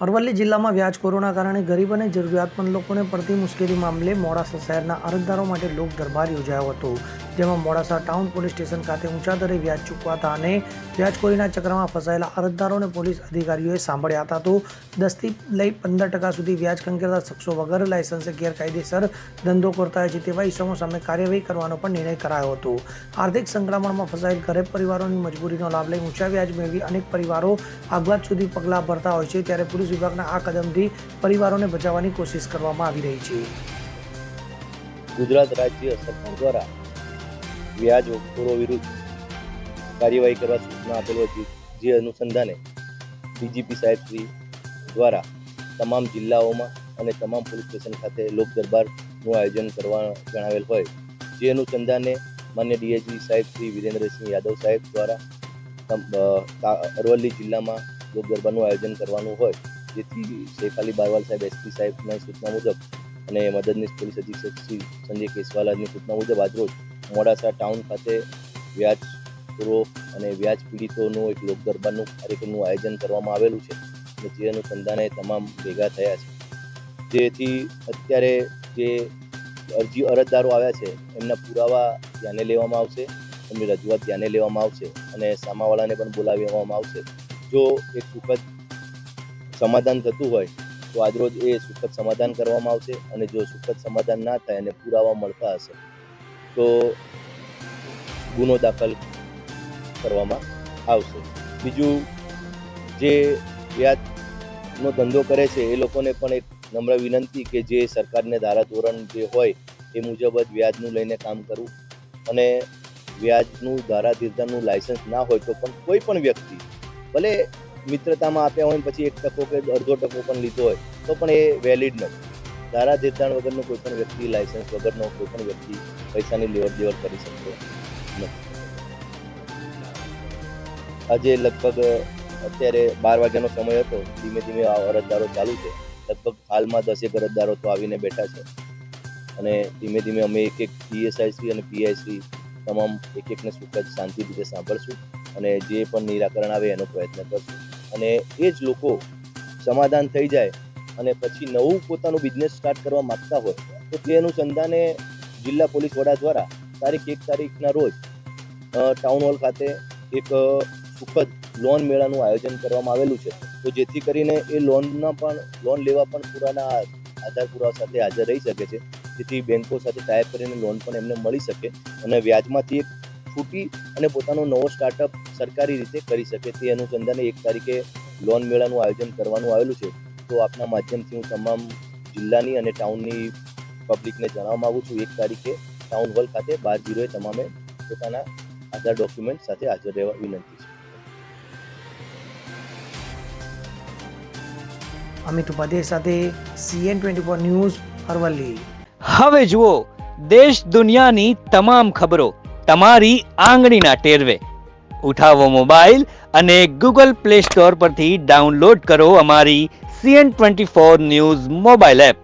અરવલ્લી જિલ્લામાં વ્યાજખોરોના કારણે ગરીબ અને જરૂરિયાતમંદ લોકોને પડતી મુશ્કેલી મામલે મોડાસા શહેરના અરજદારો માટે લોક દરબાર યોજાયો હતો, જેમાં મોડાસા ટાઉન પોલીસ સ્ટેશન ખાતે ઊંચા દરે વ્યાજ ચૂકવાતા અને વ્યાજખોરીના ચક્રમાં ફસાયેલા અરજદારોને પોલીસ અધિકારીઓએ સાંભળ્યા હતા. તો 10 થી લઈ 15% સુધી વ્યાજ ખંખેરતા શખ્સો વગર લાયસન્સે ગેરકાયદેસર ધંધો કરતા હોય છે તેવા ઇસમો સામે કાર્યવાહી કરવાનો પણ નિર્ણય કરાયો હતો. આર્થિક સંકળામણમાં ફસાયેલ ગરીબ પરિવારોની મજબૂરીનો લાભ લઈ ઊંચા વ્યાજ મેળવી અનેક પરિવારો આપઘાત સુધી પગલાં ભરતા હોય છે, ત્યારે પોલીસ વિભાગના આ કદમથી પરિવારોને બચાવવાની કોશિશ કરવામાં આવી રહી છે. ગુજરાત રાજ્ય સરકાર દ્વારા વ્યાજખોરો વિરુદ્ધ કાર્યવાહી કરવા સૂચના આપેલ હતી, જે અનુસંધાને ડીજીપી સાહેબશ્રી દ્વારા તમામ જિલ્લાઓમાં અને તમામ પોલીસ સ્ટેશન ખાતે લોક દરબારનું આયોજન કરવા જણાવેલ હોય, જે અનુસંધાને માન્ય ડીઆઈજી સાહેબ શ્રી વિરેન્દ્રસિંહ યાદવ સાહેબ દ્વારા અરવલ્લી જિલ્લામાં લોક દરબારનું આયોજન કરવાનું હોય, જેથી શેખ અલી બારવાલ સાહેબ એસપી સાહેબના સૂચના મુજબ અને મદદનીશ પોલીસ અધિક્ષક શ્રી સંજય કેસવાલાની સૂચના મુજબ આજરોજ મોડાસા ટાઉન ખાતે વ્યાજખોરો અને વ્યાજ પીડિતોનું એક લોક દરબારનું કાર્યક્રમનું આયોજન કરવામાં આવેલું છે, અને જે અનુસંધાને તમામ ભેગા થયા છે, જેથી અત્યારે જે અરજદારો આવ્યા છે એમના પુરાવા ધ્યાને લેવામાં આવશે, એમની રજૂઆત ધ્યાને લેવામાં આવશે અને સામાવાળાને પણ બોલાવી લેવામાં આવશે. જો એક સુખદ સમાધાન થતું હોય તો આજરોજ એ સુખદ સમાધાન કરવામાં આવશે, અને જો સુખદ સમાધાન ના થાય અને પુરાવા મળતા હશે તો ગુનો દાખલ કરવામાં આવશે. બીજું, જે વ્યાજનો ધંધો કરે છે એ લોકોને પણ એક નમ્ર વિનંતી કે જે સરકારને ધારાધોરણ જે હોય એ મુજબ જ વ્યાજનું લઈને કામ કરવું, અને વ્યાજનું ધારાધીરતાનું લાયસન્સ ના હોય તો પણ કોઈ પણ વ્યક્તિ ભલે મિત્રતામાં આપ્યા હોય પછી 1% કે અડધો ટકો પણ લીધો હોય તો પણ એ વેલિડ નથી. ધારાધીરતાણ વગરનો કોઈ પણ વ્યક્તિ, લાયસન્સ વગરનો કોઈ પણ વ્યક્તિ પૈસાની લેવડ દેવડ કરી શકતો નથી. આજે લગભગ અત્યારે 12 વાગ્યાનો સમય હતો, ધીમે ધીમે અરજદારો ચાલુ છે. લગભગ હાલમાં 10 અરજદારો તો આવીને બેઠા છે, અને ધીમે ધીમે અમે એક પીએસઆઈ શ્રી અને પીઆઈ શ્રી તમામ એકને સુખદ શાંતિ રીતે સાંભળશું અને જે પણ નિરાકરણ આવે એનો પ્રયત્ન કરશું. અને એ જ લોકો સમાધાન થઈ જાય અને પછી નવું પોતાનું બિઝનેસ સ્ટાર્ટ કરવા માગતા હોય તો તે અનુસંધાને જિલ્લા પોલીસ વડા દ્વારા તારીખ 1 તારીખના રોજ ટાઉન હોલ ખાતે એક સુખદ લોન મેળાનું આયોજન કરવામાં આવેલું છે, તો જેથી કરીને એ લોન લેવા પણ પુરાના આધાર પુરાવા સાથે હાજર રહી શકે છે, જેથી બેન્કો સાથે ટાઈપ કરીને લોન પણ એમને મળી શકે અને વ્યાજમાંથી એક છૂટી અને પોતાનો નવો સ્ટાર્ટઅપ સરકારી રીતે કરી શકે. તે અનુસંધાને 1 તારીખે લોન મેળાનું આયોજન કરવાનું આવેલું છે. તો આપના માધ્યમથી હું તમામ જિલ્લાની અને ટાઉનની પબ્લિકને જણાવવા માગું છું, 1 તારીખે ટાઉન હોલ ખાતે 12:00 તમામે પોતાના આધાર ડોક્યુમેન્ટ સાથે હાજર રહેવા વિનંતી છે. અમિત ઉપાધ્યાય સાથે CN24 ન્યૂઝ, અરવલ્લી. હવે જુઓ દેશ દુનિયાની તમામ ખબરો તમારી આંગળીના ટેરવે. ઉઠાવો મોબાઈલ અને Google Play Store પરથી ડાઉનલોડ કરો અમારી CN24 ન્યૂઝ મોબાઈલ એપ.